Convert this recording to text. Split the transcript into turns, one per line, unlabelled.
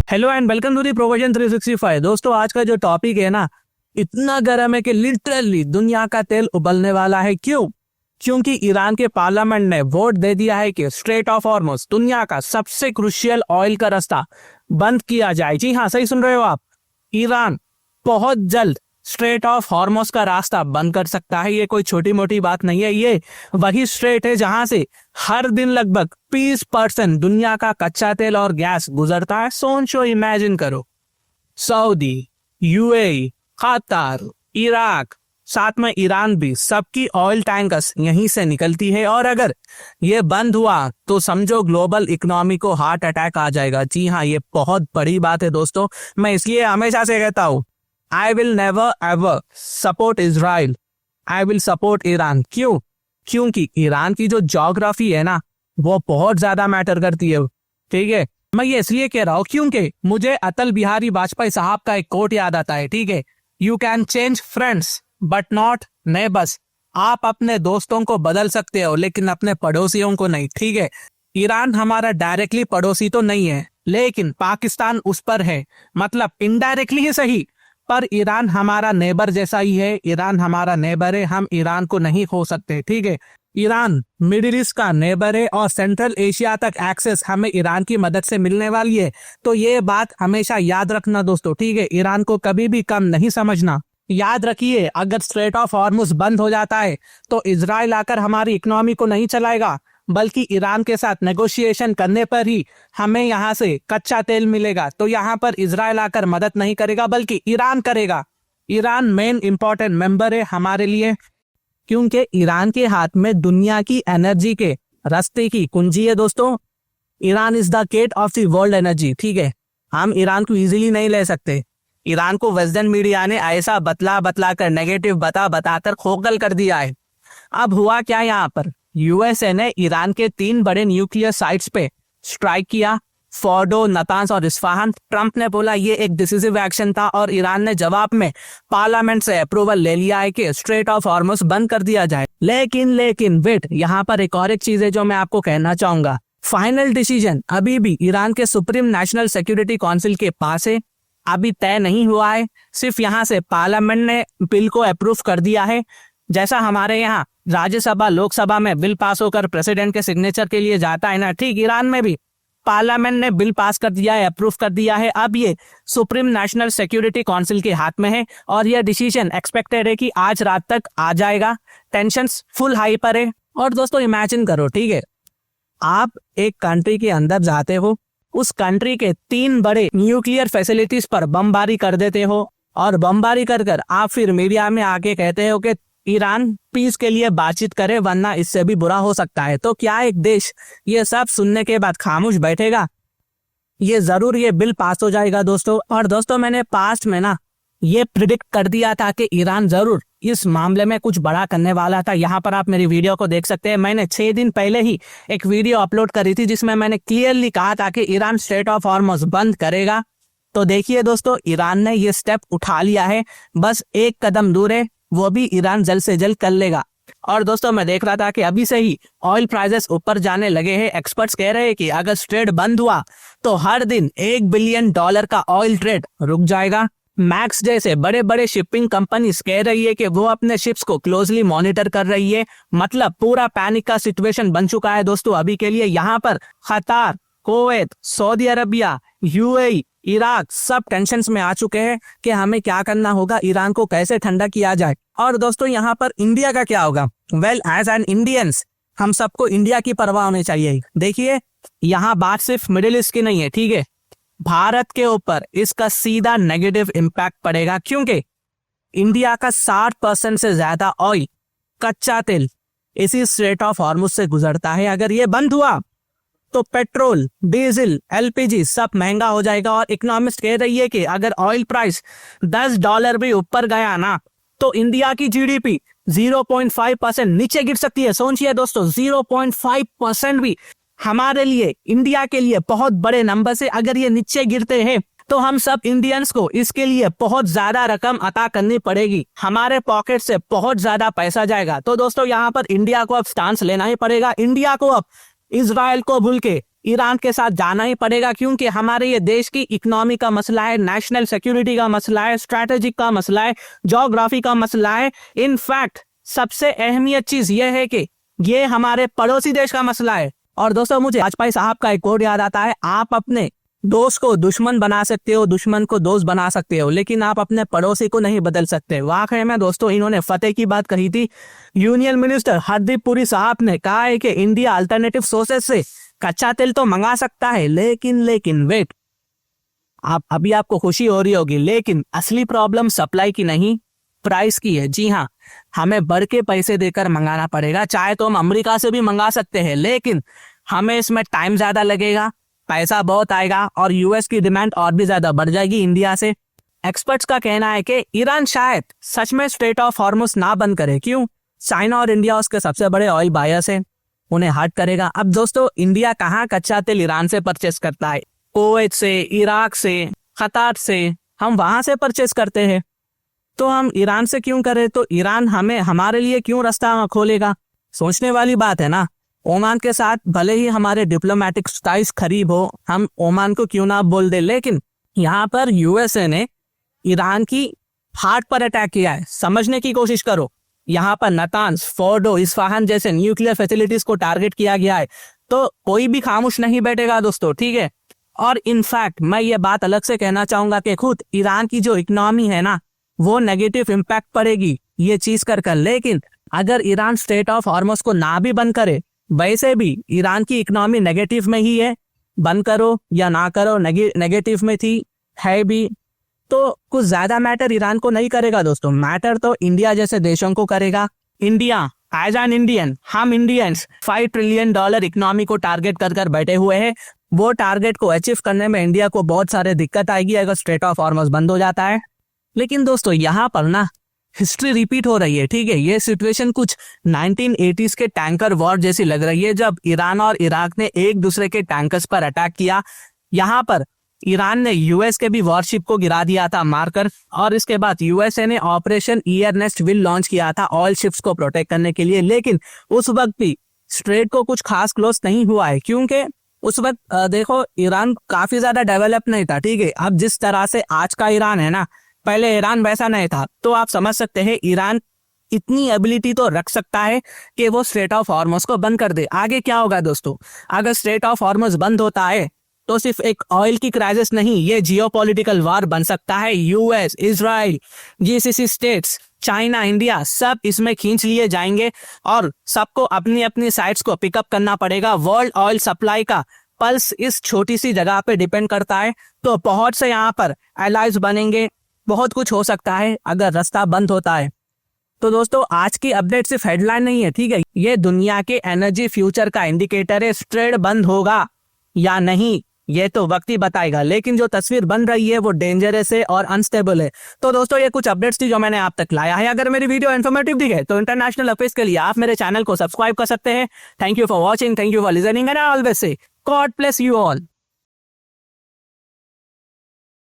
Hello and welcome to the provision 365। दोस्तों आज का जो टॉपिक है ना, इतना गर्म है कि लिटरली दुनिया का तेल उबलने वाला है। क्यों? क्योंकि ईरान के पार्लियामेंट ने वोट दे दिया है कि स्ट्रेट ऑफ हॉर्मुज, दुनिया का सबसे क्रुशियल ऑयल का रास्ता, बंद किया जाए। जी हाँ, सही सुन रहे हो आप। ईरान बहुत जल्द स्ट्रेट ऑफ हॉर्मुज का रास्ता बंद कर सकता है। ये कोई छोटी मोटी बात नहीं है। ये वही स्ट्रेट है जहां से हर दिन लगभग 20% दुनिया का कच्चा तेल और गैस गुजरता है। सोचो, इमेजिन करो, सऊदी, यूएई, कतार, इराक, साथ में ईरान भी, सबकी ऑयल टैंकर्स यहीं से निकलती है। और अगर ये बंद हुआ तो समझो ग्लोबल इकोनॉमी को हार्ट अटैक आ जाएगा। जी हाँ, ये बहुत बड़ी बात है दोस्तों। मैं इसलिए हमेशा से कहता हूं, I will never ever support Israel, I will support Iran. क्यों? क्योंकि ईरान की जो ज्योग्राफी है ना, वो बहुत ज्यादा मैटर करती है। ठीक है, मैं ये इसलिए कह रहा हूं क्योंकि मुझे अटल बिहारी वाजपेयी साहब का एक कोट याद आता है। ठीक है, you can change friends but not neighbours. आप अपने दोस्तों को बदल सकते हो लेकिन अपने पड़ोसियों को नहीं। ठीक है, ईरान हमारा डायरेक्टली पड़ोसी तो नहीं है, लेकिन पाकिस्तान उस पर है, मतलब इनडायरेक्टली ही सही, पर ईरान हमारा नेबर जैसा ही है। ईरान हमारा नेबर है, हम ईरान को नहीं खो सकते। ठीक है, ईरान मिडिल ईस्ट का नेबर है और सेंट्रल एशिया तक एक्सेस हमें ईरान की मदद से मिलने वाली है। तो ये बात हमेशा याद रखना दोस्तों। ठीक है, ईरान को कभी भी कम नहीं समझना। याद रखिए, अगर स्ट्रेट ऑफ हॉर्मुज बंद हो जाता है तो इजराइल आकर हमारी इकोनॉमी को नहीं चलाएगा, बल्कि ईरान के साथ नेगोशिएशन करने पर ही हमें यहाँ से कच्चा तेल मिलेगा। तो यहाँ पर इजराइल आकर मदद नहीं करेगा, बल्कि ईरान करेगा। ईरान मेन इंपॉर्टेंट मेंबर है हमारे लिए, क्योंकि ईरान के हाथ में दुनिया की एनर्जी के रास्ते की कुंजी है दोस्तों। Iran is the gate of the world energy. ठीक है, हम ईरान को इजीली नहीं ले सकते। ईरान को वेस्टर्न मीडिया ने ऐसा बतला कर, नेगेटिव बताकर खोखल कर दिया है। अब हुआ क्या यहाँ पर, यूएसए ने ईरान के 3 बड़े न्यूक्लियर साइट्स पे स्ट्राइक किया, फोर्डो, नतांस और इस्फहान। ट्रंप ने बोला ये एक डिसिसिव एक्शन था और ईरान ने जवाब में पार्लियामेंट से अप्रूवल ले लिया है कि स्ट्रेट ऑफ हॉर्मुज बंद कर दिया जाए। लेकिन वेट, यहाँ पर एक और एक चीज है जो मैं आपको कहना चाहूंगा। फाइनल डिसीजन अभी भी ईरान के सुप्रीम नेशनल सिक्योरिटी काउंसिल के पास है, अभी तय नहीं हुआ है। सिर्फ यहाँ से पार्लियामेंट ने बिल को अप्रूव कर दिया है। जैसा हमारे यहाँ राज्यसभा लोकसभा में बिल पास होकर प्रेसिडेंट के सिग्नेचर के लिए जाता है ना, ठीक ईरान में भी पार्लियामेंट ने बिल पास कर दिया है, अप्रूव कर दिया है। अब ये सुप्रीम नेशनल सिक्योरिटी काउंसिल के हाथ में है और यह डिसीजन एक्सपेक्टेड है कि आज रात तक आ जाएगा। टेंशंस फुल हाई पर है। और दोस्तों इमेजिन करो, ठीक है, आप एक कंट्री के अंदर जाते हो, उस कंट्री के 3 बड़े न्यूक्लियर फैसिलिटीज पर बमबारी कर देते हो और बमबारी कर आप फिर मीडिया में आके कहते हो कि ईरान पीस के लिए बातचीत करे, वरना इससे भी बुरा हो सकता है। तो क्या एक देश ये सब सुनने के बाद खामोश बैठेगा? ये जरूर ये बिल पास हो जाएगा दोस्तों। और दोस्तों मैंने पास्ट में ना ये प्रिडिक्ट कर दिया था कि ईरान जरूर इस मामले में कुछ बड़ा करने वाला था। यहाँ पर आप मेरी वीडियो को देख सकते हैं। मैंने 6 दिन पहले ही एक वीडियो अपलोड करी थी जिसमें मैंने क्लियरली कहा था कि ईरान स्ट्रेट ऑफ हॉर्मुज बंद करेगा। तो देखिए दोस्तों, ईरान ने ये स्टेप उठा लिया है, बस एक कदम दूर है, वो भी ईरान जल्द से जल्द कर लेगा। और दोस्तों मैं देख रहा था कि अभी से ही ऑयल प्राइसेस ऊपर जाने लगे हैं। एक्सपर्ट्स कह रहे हैं कि अगर स्ट्रेट बंद हुआ तो हर दिन $1 बिलियन का ऑयल ट्रेड रुक जाएगा। मैक्स जैसे बड़े बड़े शिपिंग कंपनीज कह रही है कि वो अपने शिप्स को क्लोजली मॉनिटर कर रही है। मतलब पूरा पैनिक का सिचुएशन बन चुका है दोस्तों अभी के लिए। यहाँ पर कतार, Kuwait, Saudi Arabia, UAE, Iraq सब टेंशन्स में आ चुके हैं कि हमें क्या करना होगा, ईरान को कैसे ठंडा किया जाए। और दोस्तों यहाँ पर इंडिया का क्या होगा? वेल, एज एन इंडियंस हम सबको इंडिया की परवाह होनी चाहिए। देखिए, यहाँ बात सिर्फ मिडिल ईस्ट की नहीं है, ठीक है, भारत के ऊपर इसका सीधा नेगेटिव इम्पैक्ट पड़ेगा, क्योंकि इंडिया का 60% से ज्यादा ऑयल, कच्चा तेल इसी स्ट्रेट ऑफ हॉर्मुज से गुजरता है। अगर ये बंद हुआ तो पेट्रोल, डीजल, एलपीजी सब महंगा हो जाएगा। और इकोनॉमिस्ट कह रही है कि अगर ऑयल प्राइस $10 भी ऊपर गया ना, तो इंडिया की जीडीपी 0.5% नीचे गिर सकती है। सोचिए दोस्तों, 0.5% भी हमारे लिए, इंडिया के लिए बहुत बड़े नंबर से अगर ये नीचे गिरते हैं तो हम सब इंडियंस को इसके लिए बहुत ज्यादा रकम अता करनी पड़ेगी। हमारे पॉकेट से बहुत ज्यादा पैसा जाएगा। तो दोस्तों यहाँ पर इंडिया को अब स्टांस लेना ही पड़ेगा। इंडिया को अब इजराइल को भूल के ईरान के साथ जाना ही पड़ेगा, क्योंकि हमारे ये देश की इकोनॉमी का मसला है, नेशनल सिक्योरिटी का मसला है, स्ट्रैटेजिक का मसला है, ज्योग्राफी का मसला है। इनफैक्ट सबसे अहमियत चीज ये है कि ये हमारे पड़ोसी देश का मसला है। और दोस्तों मुझे वाजपेयी साहब का एक कोट याद आता है, आप अपने दोस्त को दुश्मन बना सकते हो, दुश्मन को दोस्त बना सकते हो, लेकिन आप अपने पड़ोसी को नहीं बदल सकते। वाकई में दोस्तों इन्होंने फतेह की बात कही थी। यूनियन मिनिस्टर हरदीप पुरी साहब ने कहा है कि इंडिया अल्टरनेटिव सोर्सेस से कच्चा तेल तो मंगा सकता है, लेकिन वेट, अभी आपको खुशी हो रही होगी, लेकिन असली प्रॉब्लम सप्लाई की नहीं प्राइस की है। जी हाँ, हमें बढ़ के पैसे देकर मंगाना पड़ेगा। चाहे तो हम अमेरिका से भी मंगा सकते हैं, लेकिन हमें इसमें टाइम ज्यादा लगेगा, पैसा बहुत आएगा और यूएस की डिमांड और भी ज्यादा बढ़ जाएगी इंडिया से। एक्सपर्ट्स का कहना है कि ईरान शायद सच में स्ट्रेट ऑफ हॉर्मुज ना बंद करे। क्यों? चाइना और इंडिया उसके सबसे बड़े ऑयल बायर्स हैं, उन्हें हर्ट करेगा। अब दोस्तों इंडिया कहाँ कच्चा तेल ईरान से परचेस करता है? कुवैत से, इराक से, कतार से, हम वहां से परचेस करते हैं। तो हम ईरान से क्यों करें? तो ईरान हमारे लिए क्यों रास्ता खोलेगा? सोचने वाली बात है ना। ओमान के साथ भले ही हमारे डिप्लोमेटिक टाइज खरीब हो, हम ओमान को क्यों ना बोल दे, लेकिन यहाँ पर यूएसए ने ईरान की हार्ट पर अटैक किया है। समझने की कोशिश करो, यहाँ पर नातांज, फोर्डो, इस्फहान जैसे न्यूक्लियर फैसिलिटीज को टारगेट किया गया है। तो कोई भी खामोश नहीं बैठेगा दोस्तों, ठीक है। और इनफैक्ट मैं ये बात अलग से कहना चाहूंगा कि खुद ईरान की जो इकोनॉमी है ना, वो नेगेटिव इम्पैक्ट पड़ेगी ये चीज कर। लेकिन अगर ईरान स्ट्रेट ऑफ हॉर्मुज को ना भी बंद करे, वैसे भी ईरान की इकोनॉमी नेगेटिव में ही है, बंद करो या ना करो नेगेटिव में थी है भी, तो कुछ ज्यादा मैटर ईरान को नहीं करेगा दोस्तों। मैटर तो इंडिया जैसे देशों को करेगा। इंडिया एज एन इंडियन, हम इंडियंस $5 ट्रिलियन इकोनॉमी को टारगेट कर बैठे हुए हैं। वो टारगेट को अचीव करने में इंडिया को बहुत सारे दिक्कत आएगी अगर स्ट्रेट ऑफ हॉर्मुज बंद हो जाता है। लेकिन दोस्तों यहाँ पर ना हिस्ट्री रिपीट हो रही है, ठीक है। ये सिचुएशन कुछ 1980s के टैंकर वॉर जैसी लग रही है, जब ईरान और इराक ने एक दूसरे के टैंकर्स पर अटैक किया। यहाँ पर ईरान ने यूएस के भी वॉरशिप को गिरा दिया था मारकर, और इसके बाद यूएसए ने ऑपरेशन ईयरनेस्ट विल लॉन्च किया था ऑयल शिप्स को प्रोटेक्ट करने के लिए। लेकिन उस वक्त भी स्ट्रेट को कुछ खास क्लोज नहीं हुआ है, क्योंकि उस वक्त देखो ईरान काफी ज्यादा डेवलप नहीं था, ठीक है। अब जिस तरह से आज का ईरान है ना, पहले ईरान वैसा नहीं था। तो आप समझ सकते हैं ईरान इतनी एबिलिटी तो रख सकता है कि वो स्ट्रेट ऑफ हॉर्मुज को बंद कर दे। आगे क्या होगा दोस्तों? अगर स्ट्रेट ऑफ हॉर्मुज बंद होता है तो सिर्फ एक ऑयल की क्राइसिस नहीं, ये जियोपॉलिटिकल वार बन सकता है। US, Israel, GCC states, China, India सब इसमें खींच लिए जाएंगे और सबको अपनी अपनी साइड्स को पिकअप करना पड़ेगा। वर्ल्ड ऑयल सप्लाई का पल्स इस छोटी सी जगह पे डिपेंड करता है। तो बहुत से यहाँ पर एलाइज बनेंगे, बहुत कुछ हो सकता है अगर रास्ता बंद होता है। तो दोस्तों आज की अपडेट सिर्फ हेडलाइन नहीं है, ठीक है। ये दुनिया के एनर्जी फ्यूचर का इंडिकेटर है। स्ट्रेट बंद होगा या नहीं ये तो वक्त ही बताएगा, लेकिन जो तस्वीर बन रही है वो डेंजरस है और अनस्टेबल है। तो दोस्तों ये कुछ अपडेट्स थी जो मैंने आप तक लाया है। अगर मेरी वीडियो इन्फॉर्मेटिव दिखे तो इंटरनेशनल अफेयर्स के लिए आप मेरे चैनल को सब्सक्राइब कर सकते हैं। Thank you for watching, thank you for listening and I always say God bless you all.